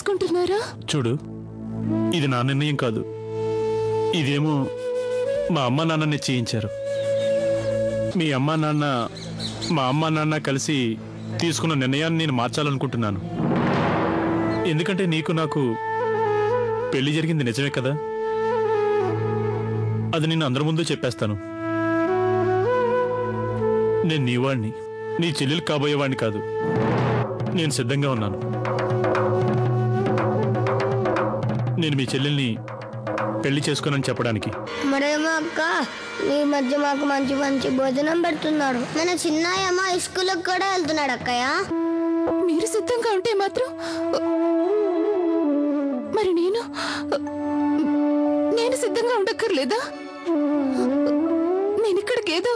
చేసుకుంటున్నారా? చూడు, ఇది నా నిర్ణయం కాదు. ఇదేమో మా అమ్మ నాన్న నిశ్చయించారు. మీ అమ్మా నాన్న మా అమ్మా నాన్న కలిసి తీసుకున్న నిర్ణయాన్ని నేను మార్చాలనుకుంటున్నాను. ఎందుకంటే నీకు నాకు పెళ్లి జరిగింది నిజమే కదా. అది నేను అందరి ముందు చెప్పేస్తాను. నేను నీవాణ్ణి, నీ చెల్లెలు కాబోయేవాణ్ణి కాదు. నేను సిద్ధంగా ఉన్నాను. నేను మీ చెల్లెల్ని పెళ్లి చేసుకోనని చెప్పడానికి. మరేమో అక్క, ఈ మధ్య మాకు మంచి మంచి భోజనం పెడుతున్నాడు. మన చిన్నాయమ్మ స్కూల్కి కూడా వెళ్తున్నాడు అక్కయ్య. మీరు సిద్ధంగా ఉంటే మాత్రం మరి నేను సిద్ధంగా ఉండక్కర్లేదా? నేను ఇక్కడికి ఏదో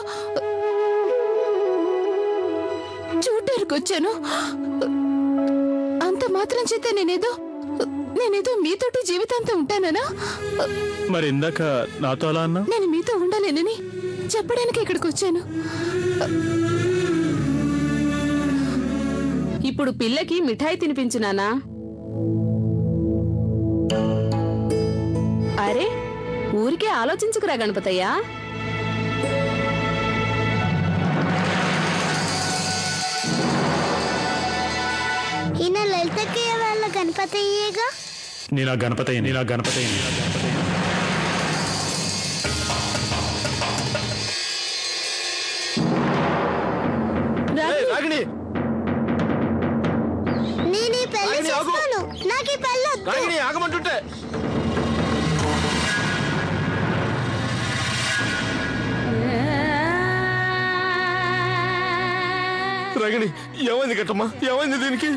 చూడటానికి వచ్చాను. అంత మాత్రం చేత నేనేదో మీతోటి జీవితాంతం ఉంటానా? మరి ఇందాక నాతో అలా అన్నా? నేను మీతో ఉండలేనని చెప్పడానికి ఇక్కడికి వచ్చాను. ఇప్పుడు పిల్లకి మిఠాయి తినిపించునానా? అరే, ఊరికే ఆలోచించుకురా గణపతయ్యా. ఈయన లలితకి వాళ్ళ గణపతయ్యేగా. నేను ఆ గణపతయ్య. నేను ఈ పెళ్లి చేస్తాను. నాకు ఈ పెళ్లి వద్దు. ఆగమంటుంటే రాగిణి, ఏమైంది కట్టమ్మా? ఏమైంది దీనికి?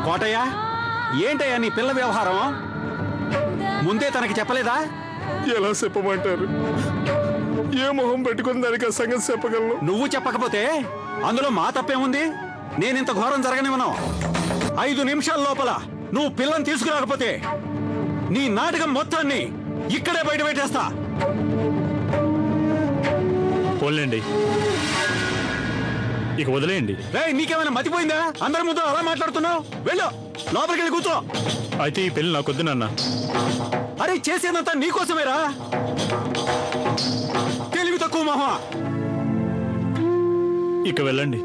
కోటయ్య, ఏంటయ్యా నీ పిల్ల వ్యవహారం? ముందే తనకి చెప్పలేదా? ఎలా చెప్పమంటారు? ఏ మొహం పెట్టుకుని దానికి ఆ సంగతి చెప్పగలను? నువ్వు చెప్పకపోతే అందులో మా తప్పేముంది? నేనింత ఘోరం జరగనివ్వను. 5 నిమిషాల లోపల నువ్వు పిల్లని తీసుకురాకపోతే నీ నాటకం మొత్తాన్ని ఇక్కడే బయట పెట్టేస్తా. పోలేండి, ఇక వదిలేయండి. నీకేమైనా మతిపోయిందా? అందరి ముందు అలా మాట్లాడుతున్నావు. వెళ్ళు, లోపలికి వెళ్ళి కూర్చో. అయితే ఈ పెళ్లి నాకొద్దు నాన్న. అరే, చేసేదంతా నీకోసమేరా. తెలివి తక్కువ మహా. ఇక వెళ్ళండి.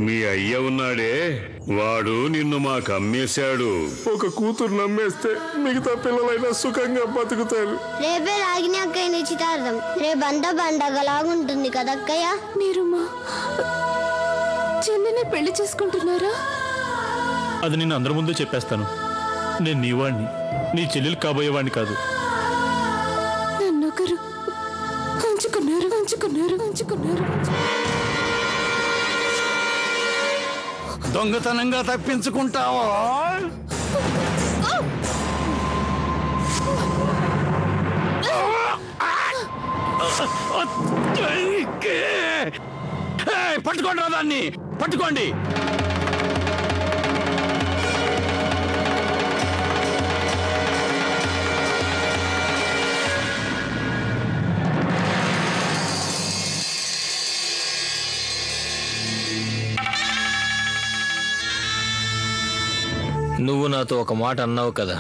మీ అయ్య ఉన్నాడే, వాడు నిన్ను మాకు అమ్మేశాడు. ఒక కూతురు నమ్మేస్తే మిగతా పిల్లలైనా సుఖంగా బతుకుతారు. రేపే రాగిణి అక్కయ్య నిశ్చితార్థం. రేపంతా పండగలాగుంటుంది కదక్కయ్య. మీరు మా చెల్లిని పెళ్లి చేసుకుంటున్నారా? అది నేను అందరి ముందు చెప్పేస్తాను. నేను నీవాణ్ణి, నీ చెల్లెలు కాబోయేవాణ్ణి కాదు. నన్నొకరు ఉంచుకున్నారు. దొంగతనంగా తప్పించుకుంటావా? పట్టుకోండి రా దాన్ని, పట్టుకోండి. నువ్వు నాతో ఒక మాట అన్నావు కదా,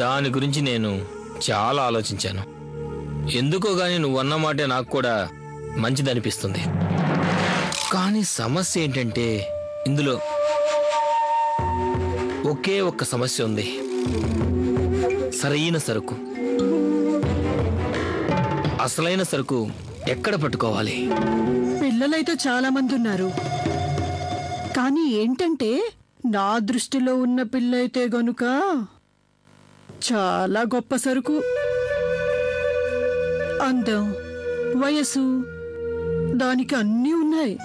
దాని గురించి నేను చాలా ఆలోచించాను. ఎందుకో గాని నువ్వన్న మాటే నాకు కూడా మంచిదనిపిస్తుంది. కానీ సమస్య ఏంటంటే ఇందులో ఒకే ఒక్క సమస్య ఉంది. సరైన సరుకు, అసలైన సరుకు ఎక్కడ పట్టుకోవాలి? పిల్లలైతే చాలా మంది ఉన్నారు, కానీ ఏంటంటే నా దృష్టిలో ఉన్న పిల్లయితే గనుక చాలా గొప్ప సరుకు. అందం, వయసు, దానికి అన్నీ ఉన్నాయి.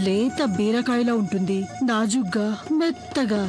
లేత బీరకాయలా ఉంటుంది, నాజుగ్గా, మెత్తగా.